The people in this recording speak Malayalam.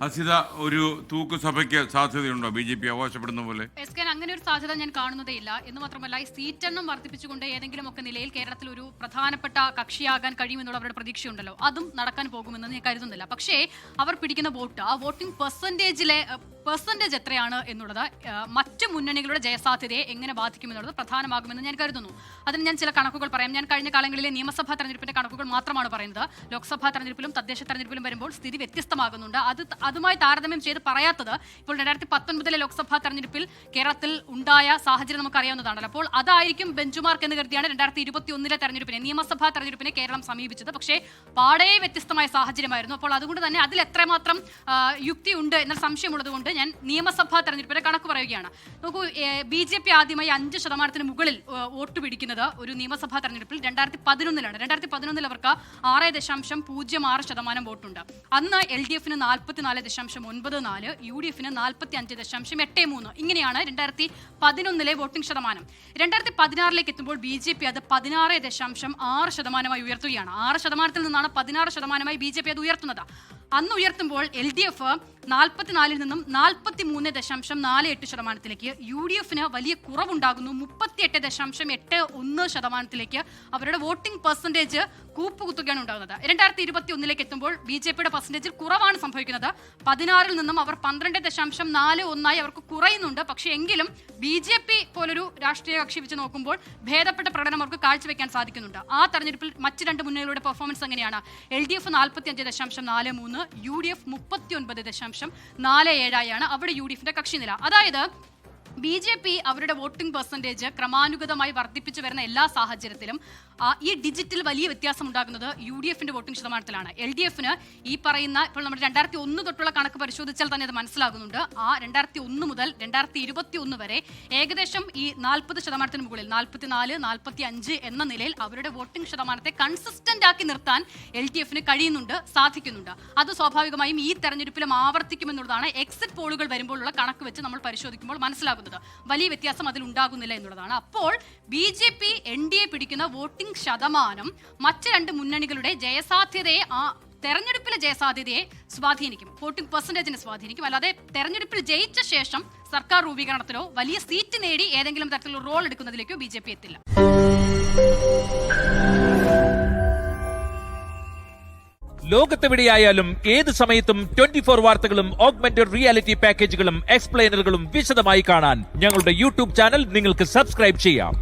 ഹസിത, ഒരു തൂക്കുസഭയ്ക്ക് സാധ്യതയുണ്ടോ BJP അവകാശപ്പെടുന്ന പോലെ? അങ്ങനെ ഒരു സാധ്യത ഞാൻ കാണുന്നതേയില്ല. എന്ന് മാത്രമല്ല, ഈ സീറ്റെണ്ണം വർദ്ധിപ്പിച്ചുകൊണ്ട് ഏതെങ്കിലും ഒക്കെ നിലയിൽ കേരളത്തിൽ ഒരു പ്രധാനപ്പെട്ട കക്ഷിയാകാൻ കഴിയുമെന്നുള്ള അവരുടെ പ്രതീക്ഷയുണ്ടല്ലോ, അതും നടക്കാൻ പോകുമെന്ന് ഞാൻ കരുതുന്നില്ല. പക്ഷേ അവർ പിടിക്കുന്ന വോട്ട്, ആ വോട്ടിംഗ് പെർസെന്റേജ് എത്രയാണ് എന്നുള്ളത് മറ്റ് മുന്നണികളുടെ ജയസാധ്യതയെ എങ്ങനെ ബാധിക്കുമെന്നുള്ളത് പ്രധാനമാകുമെന്ന് ഞാൻ കരുതുന്നു. അതിന് ഞാൻ ചില കണക്കുകൾ പറയാം. ഞാൻ കഴിഞ്ഞ കാലങ്ങളിലെ നിയമസഭാ തെരഞ്ഞെടുപ്പിന്റെ കണക്കുകൾ മാത്രമാണ് പറയുന്നത്. ലോക്സഭാ തെരഞ്ഞെടുപ്പിലും തദ്ദേശ തെരഞ്ഞെടുപ്പിലും വരുമ്പോൾ സ്ഥിതി വ്യത്യസ്തമാകുന്നുണ്ട്. അതുമായി താരതമ്യം ചെയ്ത് പറയാത്തത് ഇപ്പോൾ 2019 ലോക്സഭാ തെരഞ്ഞെടുപ്പിൽ കേരളത്തിൽ ഉണ്ടായ സാഹചര്യം നമുക്കറിയാവുന്നതാണല്ലോ. അപ്പോൾ അതായിരിക്കും ബെഞ്ചുമാർക്ക് എന്ന് കരുതിയാണ് 2021 തെരഞ്ഞെടുപ്പിനെ, നിയമസഭാ തെരഞ്ഞെടുപ്പിനെ കേരളം സമീപിച്ചത്. പക്ഷേ പാടേ വ്യത്യസ്തമായ സാഹചര്യമായിരുന്നു. അപ്പോൾ അതുകൊണ്ട് തന്നെ അതിൽ എത്രമാത്രം യുക്തിയുണ്ട് എന്ന സംശയമുള്ളതുകൊണ്ട് ഞാൻ നിയമസഭാ തെരഞ്ഞെടുപ്പിന്റെ കണക്ക് പറയുകയാണ്. നോക്കൂ, BJP ആദ്യമായി 5% മുകളിൽ വോട്ട് പിടിക്കുന്നത് ഒരു നിയമസഭാ തെരഞ്ഞെടുപ്പിൽ 2011 2011 അവർക്ക് 6.06% വോട്ടുണ്ട്. അന്ന് LDFന് 44.94, UDFന് 45.83. ഇങ്ങനെയാണ് 2011 വോട്ടിംഗ് ശതമാനം. 2016 എത്തുമ്പോൾ BJP അത് 16.6% ഉയർത്തുകയാണ്. 6% നിന്നാണ് 16% BJP അത് ഉയർത്തുന്നത്. അന്ന് ഉയർത്തുമ്പോൾ LDF 44 നിന്നും 43.48%, UDFന് വലിയ കുറവുണ്ടാകുന്നു. 38.81% അവരുടെ വോട്ടിംഗ് പെർസെന്റേജ് കൂപ്പുകുത്തുകയാണ് ഉണ്ടാകുന്നത്. 2021 എത്തുമ്പോൾ BJPയുടെ പെർസെന്റേജിൽ കുറവാണ് സംഭവിക്കുന്നത്. 16 നിന്നും അവർ 12.41 അവർക്ക് കുറയുന്നുണ്ട്. പക്ഷേ എങ്കിലും BJP പോലൊരു രാഷ്ട്രീയ കക്ഷി വെച്ച് നോക്കുമ്പോൾ ഭേദപ്പെട്ട പ്രകടനം അവർക്ക് കാഴ്ചവെക്കാൻ സാധിക്കുന്നുണ്ട്. ആ തെരഞ്ഞെടുപ്പിൽ മറ്റ് രണ്ട് മുന്നണികളുടെ പെർഫോമൻസ് എങ്ങനെയാണ്? LDF 45.43, UDF 39.47 അവിടെ UDFന്റെ കക്ഷി നില. അതായത് BJP അവരുടെ വോട്ടിംഗ് പെർസെന്റേജ് ക്രമാനുഗതമായി വർദ്ധിപ്പിച്ചു വരുന്ന എല്ലാ സാഹചര്യത്തിലും ഈ ഡിജിറ്റിൽ വലിയ വ്യത്യാസം ഉണ്ടാകുന്നത് UDFന്റെ വോട്ടിംഗ് ശതമാനത്തിലാണ്. LDFന് ഈ പറയുന്ന ഇപ്പോൾ നമ്മുടെ 2001 തൊട്ടുള്ള കണക്ക് പരിശോധിച്ചാൽ തന്നെ അത് മനസ്സിലാകുന്നുണ്ട്. ആ 2001 മുതൽ 2021 വരെ ഏകദേശം ഈ 40% മുകളിൽ 44, 45 എന്ന നിലയിൽ അവരുടെ വോട്ടിംഗ് ശതമാനത്തെ കൺസിസ്റ്റന്റ് ആക്കി നിർത്താൻ LDFന് കഴിയുന്നുണ്ട്, സാധിക്കുന്നുണ്ട്. അത് സ്വാഭാവികമായും ഈ തെരഞ്ഞെടുപ്പിലും ആവർത്തിക്കുമെന്നുള്ളതാണ് എക്സിറ്റ് പോളുകൾ വരുമ്പോഴുള്ള കണക്ക് വെച്ച് നമ്മൾ പരിശോധിക്കുമ്പോൾ മനസ്സിലാകുന്നത്. വലിയ വ്യത്യാസം അതിൽ ഉണ്ടാകുന്നില്ല എന്നുള്ളതാണ്. അപ്പോൾ BJP NDA പിടിക്കുന്ന വോട്ടിംഗ് ശതമാനം മറ്റ് രണ്ട് മുന്നണികളുടെ ജയസാധ്യതയെ, ആ തെരഞ്ഞെടുപ്പിലെ ജയസാധ്യതയെ സ്വാധീനിക്കും, വോട്ടിംഗ് പെർസെന്റേജിനെ സ്വാധീനിക്കും. അല്ലാതെ തെരഞ്ഞെടുപ്പിൽ ജയിച്ച ശേഷം സർക്കാർ രൂപീകരണത്തിലോ വലിയ സീറ്റ് നേടി ഏതെങ്കിലും തരത്തിലുള്ള റോൾ എടുക്കുന്നതിലേക്കോ BJP എത്തില്ല. ലോകത്തെവിടെയായാലും ഏത് സമയത്തും 24 വാർത്തകളും ഓഗ്മെന്റഡ് റിയാലിറ്റി പാക്കേജുകളും എക്സ്പ്ലെയിനറുകളും വിശദമായി കാണാൻ ഞങ്ങളുടെ YouTube ചാനൽ നിങ്ങൾക്ക് സബ്സ്ക്രൈബ് ചെയ്യാം.